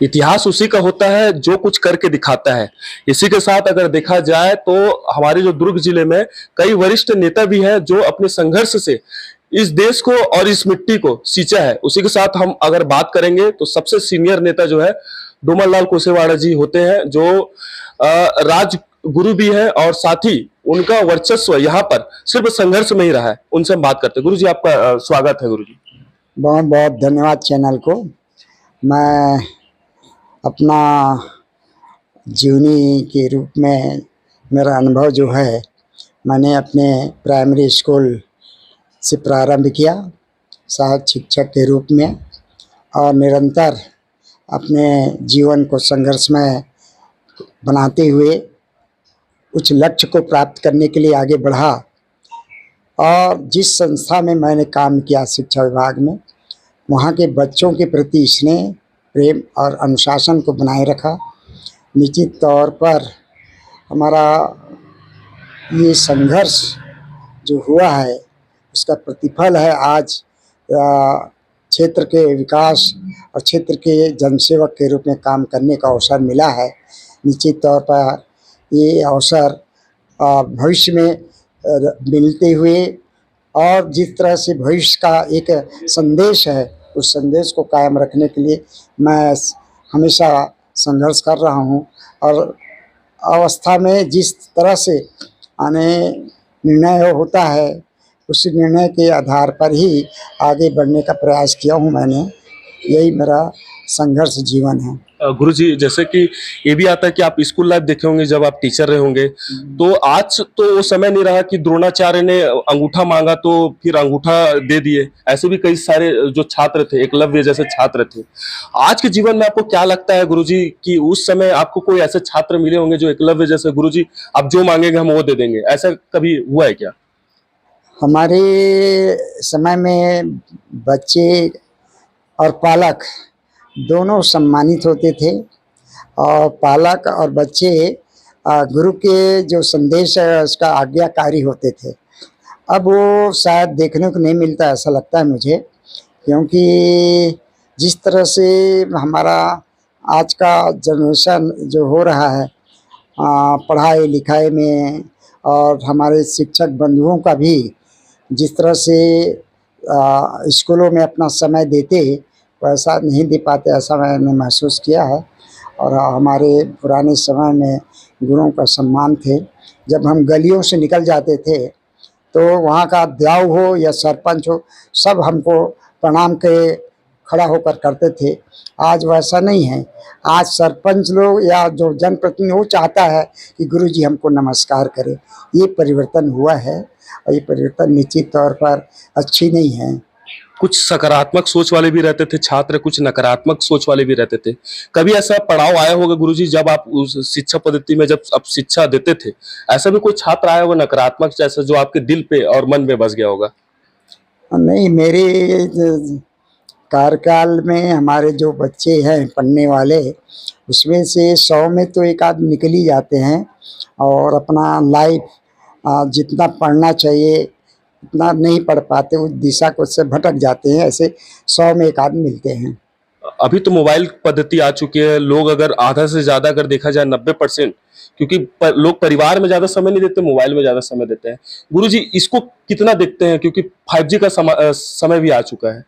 इतिहास उसी का होता है जो कुछ करके दिखाता है। इसी के साथ अगर देखा जाए तो हमारे जो दुर्ग जिले में कई वरिष्ठ नेता भी हैं जो अपने संघर्ष से इस देश को और इस मिट्टी को सींचा है। उसी के साथ हम अगर बात करेंगे तो सबसे सीनियर नेता जो है डोमन लाल कुशवाहा जी होते हैं, जो राजगुरु भी है और साथ ही उनका वर्चस्व यहाँ पर सिर्फ संघर्ष में ही रहा है। उनसे हम बात करते हैं। गुरु जी, आपका स्वागत है। गुरु जी, बहुत बहुत धन्यवाद चैनल को। मैं अपना जीवनी के रूप में मेरा अनुभव जो है, मैंने अपने प्राइमरी स्कूल से प्रारंभ किया सहायक शिक्षक के रूप में, और निरंतर अपने जीवन को संघर्षमय बनाते हुए उच्च लक्ष्य को प्राप्त करने के लिए आगे बढ़ा। और जिस संस्था में मैंने काम किया शिक्षा विभाग में, वहाँ के बच्चों के प्रति स्नेह, प्रेम और अनुशासन को बनाए रखा। निश्चित तौर पर हमारा ये संघर्ष जो हुआ है उसका प्रतिफल है आज क्षेत्र के विकास और क्षेत्र के जनसेवक के रूप में काम करने का अवसर मिला है। निश्चित तौर पर ये अवसर भविष्य में मिलते हुए, और जिस तरह से भविष्य का एक संदेश है उस संदेश को कायम रखने के लिए मैं हमेशा संघर्ष कर रहा हूँ। और अवस्था में जिस तरह से निर्णय होता है उस निर्णय के आधार पर ही आगे बढ़ने का प्रयास किया हूँ मैंने। यही मेरा संघर्ष जीवन है। गुरुजी, जैसे कि ये भी आता है कि आप स्कूल लाइफ देखे होंगे जब आप टीचर रहे होंगे, तो आज तो वो समय नहीं रहा कि द्रोणाचार्य ने अंगूठा मांगा तो फिर अंगूठा दे दिए। ऐसे भी कई सारे जो छात्र थे, एकलव्य जैसे छात्र थे। आज के जीवन में आपको क्या लगता है गुरुजी कि उस समय आपको कोई ऐसे छात्र मिले होंगे जो एकलव्य जैसे, गुरुजी आप जो मांगेंगे हम वो दे देंगे, ऐसा कभी हुआ है क्या? हमारे समय में बच्चे और पालक दोनों सम्मानित होते थे, और पालक और बच्चे गुरु के जो संदेश है उसका आज्ञाकारी होते थे। अब वो शायद देखने को नहीं मिलता, ऐसा लगता है मुझे, क्योंकि जिस तरह से हमारा आज का जनरेशन जो हो रहा है पढ़ाई लिखाई में, और हमारे शिक्षक बंधुओं का भी जिस तरह से स्कूलों में अपना समय देते वैसा नहीं दे पाते, ऐसा मैंने महसूस किया है। और हमारे पुराने समय में गुरुओं का सम्मान थे। जब हम गलियों से निकल जाते थे तो वहाँ का अध्यापक हो या सरपंच हो, सब हमको प्रणाम के खड़ा होकर करते थे। आज वैसा नहीं है। आज सरपंच लोग या जो जनप्रतिनिधि वो चाहता है कि गुरुजी हमको नमस्कार करें। ये परिवर्तन हुआ है, और ये परिवर्तन निश्चित तौर पर अच्छी नहीं है। कुछ सकारात्मक सोच वाले भी रहते थे छात्र, कुछ नकारात्मक सोच वाले भी रहते थे। कभी ऐसा पड़ाव आया होगा गुरुजी जब आप उस शिक्षा पद्धति में जब आप शिक्षा देते थे, ऐसा भी कोई छात्र आया होगा नकारात्मक जैसा जो आपके दिल पे और मन में बस गया होगा? नहीं, मेरे कार्यकाल में हमारे जो बच्चे हैं पढ़ने वाले, उसमें से 100 में तो एक आध निकल ही जाते हैं, और अपना लाइफ जितना पढ़ना चाहिए उतना नहीं पढ़ पाते, उस दिशा को से भटक जाते हैं। ऐसे 100 में एक आध मिलते हैं। अभी तो मोबाइल पद्धति आ चुकी है। लोग अगर आधा से ज्यादा अगर देखा जाए 90%, क्योंकि लोग परिवार में ज्यादा समय नहीं देते, मोबाइल में ज्यादा समय देते हैं। गुरुजी इसको कितना देखते हैं, क्योंकि 5G का समय भी आ चुका है?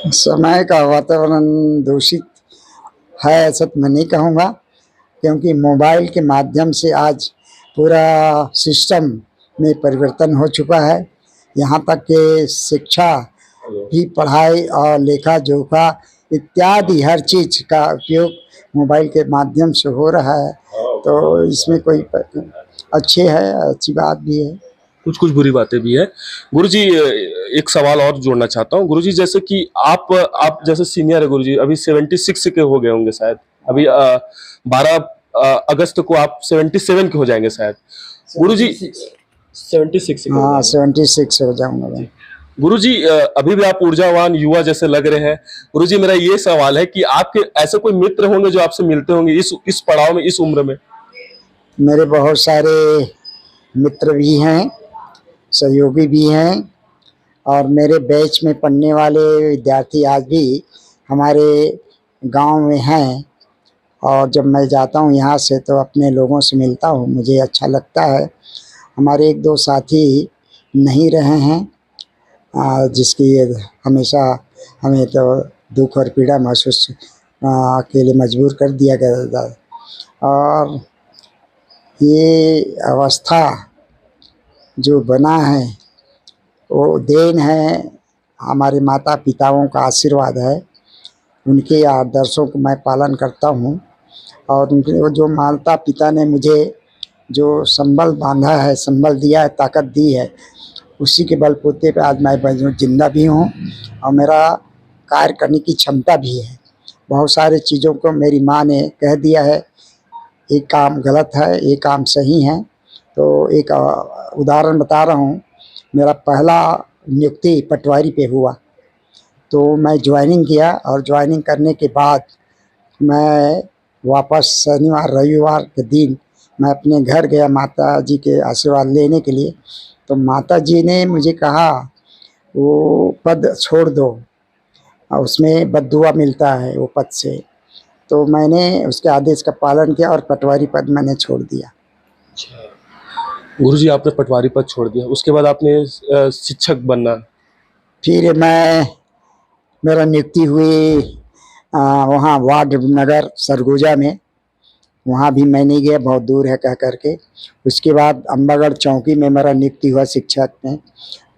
समय का वातावरण दूषित है ऐसा तो मैं नहीं कहूँगा, क्योंकि मोबाइल के माध्यम से आज पूरा सिस्टम में परिवर्तन हो चुका है। यहाँ तक कि शिक्षा भी, पढ़ाई और लेखा जोखा इत्यादि हर चीज़ का उपयोग मोबाइल के माध्यम से हो रहा है। तो इसमें कोई अच्छे है, अच्छी बात भी है, कुछ कुछ बुरी बातें भी है। गुरुजी एक सवाल और जोड़ना चाहता हूँ। गुरुजी जैसे कि आप जैसे सीनियर है गुरुजी, अभी 76 के हो गए होंगे शायद। अभी 12 अगस्त को आप 77 के हो जाएंगे शायद। गुरुजी 76 हाँ 76 हो जाऊंगा मैं। गुरुजी अभी भी आप ऊर्जावान युवा जैसे लग रहे हैं। गुरुजी मेरा ये सवाल है कि आपके ऐसे कोई मित्र होंगे जो आपसे मिलते होंगे इस पड़ाव में, इस उम्र में? मेरे बहुत सारे मित्र भी हैं, सहयोगी भी हैं, और मेरे बैच में पढ़ने वाले विद्यार्थी आज भी हमारे गांव में हैं, और जब मैं जाता हूं यहाँ से तो अपने लोगों से मिलता हूं, मुझे अच्छा लगता है। हमारे एक दो साथी नहीं रहे हैं, जिसकी हमेशा हमें तो दुख और पीड़ा महसूस अकेले मजबूर कर दिया गया था। और ये अवस्था जो बना है वो देन है, हमारे माता पिताओं का आशीर्वाद है। उनके आदर्शों को मैं पालन करता हूँ, और उनके वो जो माता पिता ने मुझे जो संबल बांधा है, संबल दिया है, ताकत दी है, उसी के बलबूते पे आज मैं जिंदा भी हूँ और मेरा कार्य करने की क्षमता भी है। बहुत सारे चीज़ों को मेरी माँ ने कह दिया है, एक काम गलत है, एक काम सही है। तो एक उदाहरण बता रहा हूँ। मेरा पहला नियुक्ति पटवारी पे हुआ, तो मैं ज्वाइनिंग किया, और ज्वाइनिंग करने के बाद मैं वापस शनिवार रविवार के दिन मैं अपने घर गया माता जी के आशीर्वाद लेने के लिए। तो माता जी ने मुझे कहा वो पद छोड़ दो, और उसमें बद्दुआ मिलता है वो पद से। तो मैंने उसके आदेश का पालन किया और पटवारी पद मैंने छोड़ दिया। गुरुजी, आपने पटवारी पद छोड़ दिया, उसके बाद आपने शिक्षक बनना। फिर मेरा नियुक्ति हुई वहाँ वार्ड नगर सरगुजा में, वहाँ भी मैं नहीं गया, बहुत दूर है कह करके। उसके बाद अम्बागढ़ चौकी में मेरा नियुक्ति हुआ शिक्षक में,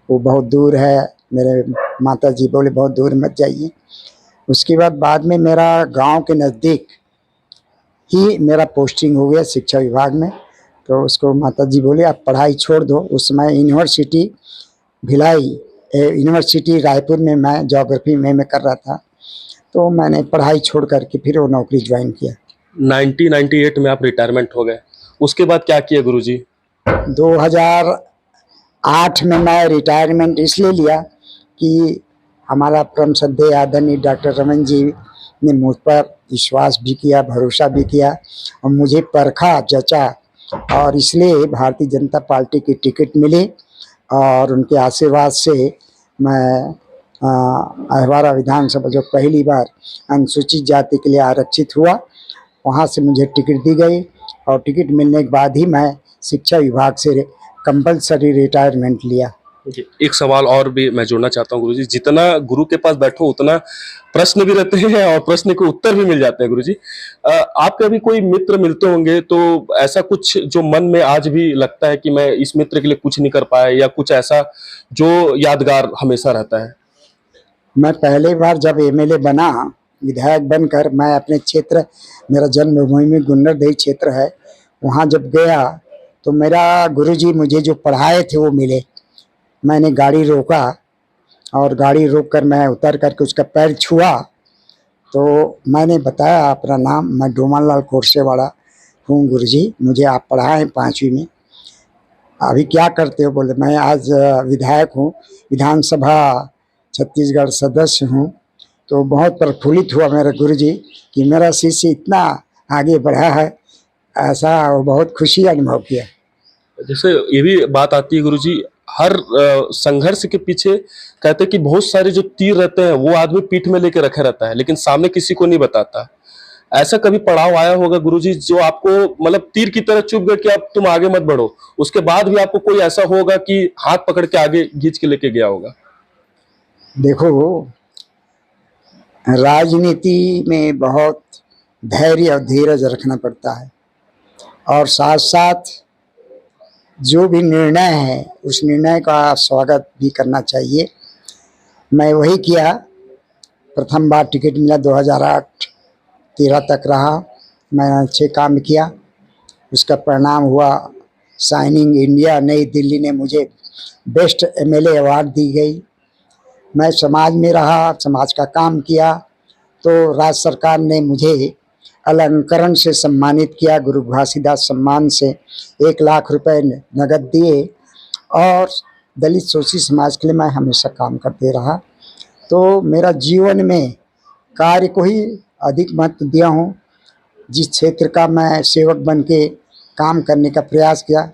वो बहुत दूर है, मेरे माता जी बोले बहुत दूर मत जाइए। उसके बाद में मेरा गांव के नज़दीक ही मेरा पोस्टिंग हो गया शिक्षा विभाग में। तो उसको माता जी बोले आप पढ़ाई छोड़ दो। उस समय यूनिवर्सिटी भिलाई यूनिवर्सिटी रायपुर में मैं ज्योग्राफी में कर रहा था, तो मैंने पढ़ाई छोड़ करके फिर वो नौकरी ज्वाइन किया। 1998 में आप रिटायरमेंट हो गए, उसके बाद क्या किया गुरुजी? 2008 में मैं रिटायरमेंट इसलिए लिया कि हमारा परम श्रद्धेय आदरणीय डॉक्टर रमन जी ने मुझ पर विश्वास भी किया, भरोसा भी किया, और मुझे परखा जचा, और इसलिए भारतीय जनता पार्टी की टिकट मिली। और उनके आशीर्वाद से मैं अहवारा विधानसभा जो पहली बार अनुसूचित जाति के लिए आरक्षित हुआ, वहाँ से मुझे टिकट दी गई, और टिकट मिलने के बाद ही मैं शिक्षा विभाग से कंपलसरी रिटायरमेंट लिया। एक सवाल और भी मैं जोड़ना चाहता हूँ गुरुजी, जितना गुरु के पास बैठो उतना प्रश्न भी रहते हैं और प्रश्न के उत्तर भी मिल जाते हैं। गुरुजी, आपके अभी कोई मित्र मिलते होंगे, तो ऐसा कुछ जो मन में आज भी लगता है कि मैं इस मित्र के लिए कुछ नहीं कर पाया, या कुछ ऐसा जो यादगार हमेशा रहता है? मैं पहली बार जब एमएलए बना, विधायक बनकर, मैं अपने क्षेत्र, मेरा जन्मभूमि में गुन्नरदेही क्षेत्र है, वहाँ जब गया तो मेरा गुरुजी मुझे जो पढ़ाए थे वो मिले। मैंने गाड़ी रोका, और गाड़ी रोक कर मैं उतर करके उसका पैर छुआ, तो मैंने बताया अपना नाम, मैं डोमन लाल कोरसेवाड़ा हूँ गुरुजी, मुझे आप पढ़ाए हैं 5वीं में, अभी क्या करते हो? बोले मैं आज विधायक हूँ, विधानसभा छत्तीसगढ़ सदस्य हूँ। तो बहुत प्रफुल्लित हुआ मेरा गुरुजी कि मेरा शिष्य इतना आगे बढ़ा है, ऐसा बहुत खुशी अनुभव किया। जैसे ये भी बात आती है गुरुजी, हर संघर्ष के पीछे कहते हैं कि बहुत सारे जो तीर रहते हैं वो आदमी पीठ में लेके रखा रहता है, लेकिन सामने किसी को नहीं बताता। ऐसा कभी पड़ाव आया होगा गुरुजी जो आपको मतलब तीर की तरह चुभ गया कि अब तुम आगे मत बढ़ो, उसके बाद भी आपको कोई ऐसा होगा कि हाथ पकड़ के आगे खींच के लेके गया होगा? देखो, राजनीति में बहुत धैर्य और धीरज रखना पड़ता है, और साथ साथ जो भी निर्णय है उस निर्णय का स्वागत भी करना चाहिए। मैं वही किया। प्रथम बार टिकट मिला 2008-13 तक रहा, मैंने अच्छे काम किया, उसका परिणाम हुआ शाइनिंग इंडिया नई दिल्ली ने मुझे बेस्ट एमएलए अवार्ड दी गई। मैं समाज में रहा, समाज का काम किया, तो राज्य सरकार ने मुझे अलंकरण से सम्मानित किया, गुरु घासीदास सम्मान से 1 लाख रुपए नगद दिए, और दलित शोषित समाज के लिए मैं हमेशा काम करते रहा। तो मेरा जीवन में कार्य को ही अधिक महत्व दिया हूँ। जिस क्षेत्र का मैं सेवक बन के काम करने का प्रयास किया,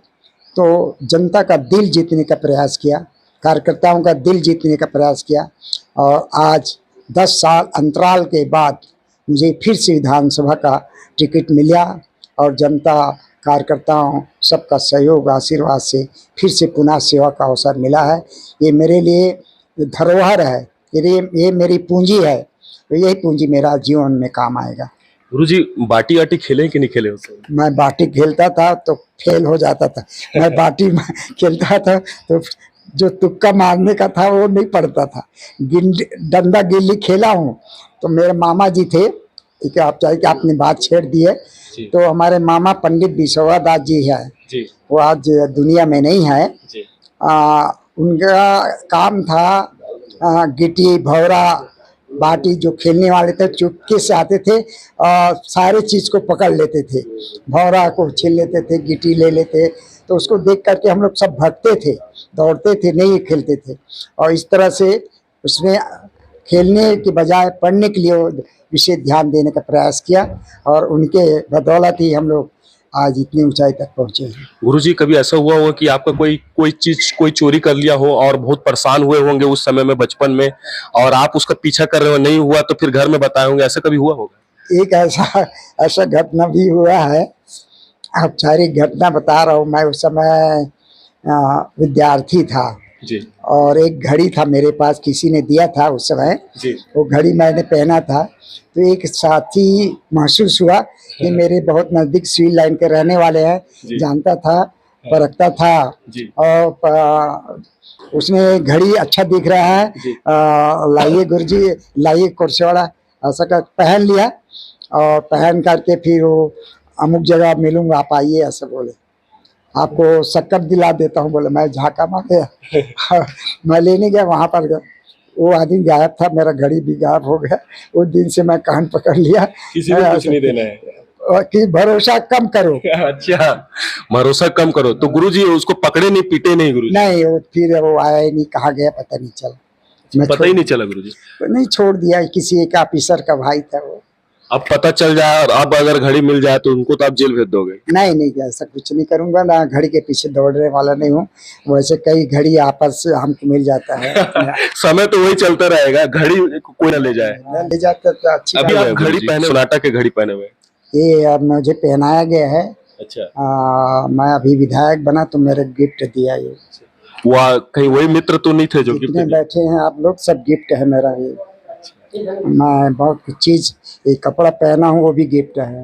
तो जनता का दिल जीतने का प्रयास किया, कार्यकर्ताओं का दिल जीतने का प्रयास किया, और आज 10 साल अंतराल के बाद मुझे फिर से विधानसभा का टिकट मिला और जनता कार्यकर्ताओं सबका सहयोग आशीर्वाद से फिर से पुनः सेवा का अवसर मिला है। ये मेरे लिए धरोहर है, ये मेरी पूंजी है, तो यही पूंजी मेरा जीवन में काम आएगा। गुरुजी बाटी आटी खेले कि नहीं खेले उस समय? मैं बाटी खेलता था तो फेल हो जाता था। मैं बाटी में खेलता था तो जो तुक्का मारने का था वो नहीं पड़ता था। डंडा गिल्ली खेला हूँ तो मेरे मामा जी थे, ठीक है, आप चाहे कि आपने बात छेड़ दी है, तो हमारे मामा पंडित बिसवा दास जी है, वो आज दुनिया में नहीं है। उनका काम था गिट्टी भौरा बाटी जो खेलने वाले थे चुपके से आते थे और सारे चीज़ को पकड़ लेते थे, भौरा को छीन लेते थे, गिट्टी ले लेते, तो उसको देख करके हम लोग सब भागते थे, दौड़ते थे, नहीं खेलते थे। और इस तरह से उसने खेलने के बजाय पढ़ने के लिए विशेष ध्यान देने का प्रयास किया और उनके बदौलत ही हम लोग आज इतनी ऊंचाई तक पहुंचे हैं। गुरुजी कभी ऐसा हुआ होगा कि आपका कोई चीज कोई चोरी कर लिया हो और बहुत परेशान हुए होंगे उस समय में बचपन में, और आप उसका पीछा कर रहे हो, नहीं हुआ तो फिर घर में बताए होंगे, ऐसा कभी हुआ होगा? एक ऐसा घटना भी हुआ है। अब सारी घटना बता रहा हूँ। मैं उस समय विद्यार्थी था जी। और एक घड़ी था मेरे पास, किसी ने दिया था उस समय जी। वो घड़ी मैंने पहना था, तो एक साथी महसूस हुआ कि मेरे बहुत नज़दीक सिविल लाइन के रहने वाले हैं, जानता था, परखता था और उसने घड़ी अच्छा दिख रहा है, लाइए गुरुजी, लाइए कुर्सीवाड़ा, ऐसा कर पहन लिया और पहन करके फिर वो अमुक जगह मिलूंगा, आप आइए, ऐसा बोले, आपको शक्कर दिला देता हूँ, बोले। मैं झाका मार गया मैं लेने गया, वहाँ पर गया, वो आदमी गायब था, मेरा घड़ी भी गायब हो गया। उस दिन से मैं कान पकड़ लिया, किसी को कुछ नहीं देना है कि भरोसा कम करो। अच्छा, भरोसा कम करो। तो गुरुजी उसको पकड़े नहीं, पीटे नहीं गुरुजी? नहीं, वो फिर वो आया ही नहीं, कहाँ गया पता नहीं चला। पता ही नहीं चला गुरुजी? नहीं, छोड़ दिया, किसी एक ऑफिसर का भाई था वो। अब पता चल जाए और अब अगर घड़ी मिल जाए तो उनको तो आप जेल भेज दोगे? नहीं, ऐसा कुछ नहीं करूंगा, ना घड़ी के पीछे दौड़ने वाला नहीं हूँ। वैसे कई घड़ी आपस से हमको मिल जाता है समय तो वही चलता रहेगा, घड़ी कोई ना ले जाए। ले जाता तो अच्छी। अभी आप घड़ी पहने, सोनाटा के घड़ी पहने हुए? ये अब मुझे पहनाया गया है। अच्छा। मैं अभी विधायक बना तो मेरे गिफ्ट दिया ये। वहाँ कहीं वही मित्र तो नहीं थे जो गिफ्ट बैठे हैं आप लोग, सब गिफ्ट है मेरा ये। मैं बहुत कुछ चीज, ये कपड़ा पहना हूँ वो भी गिफ्ट है।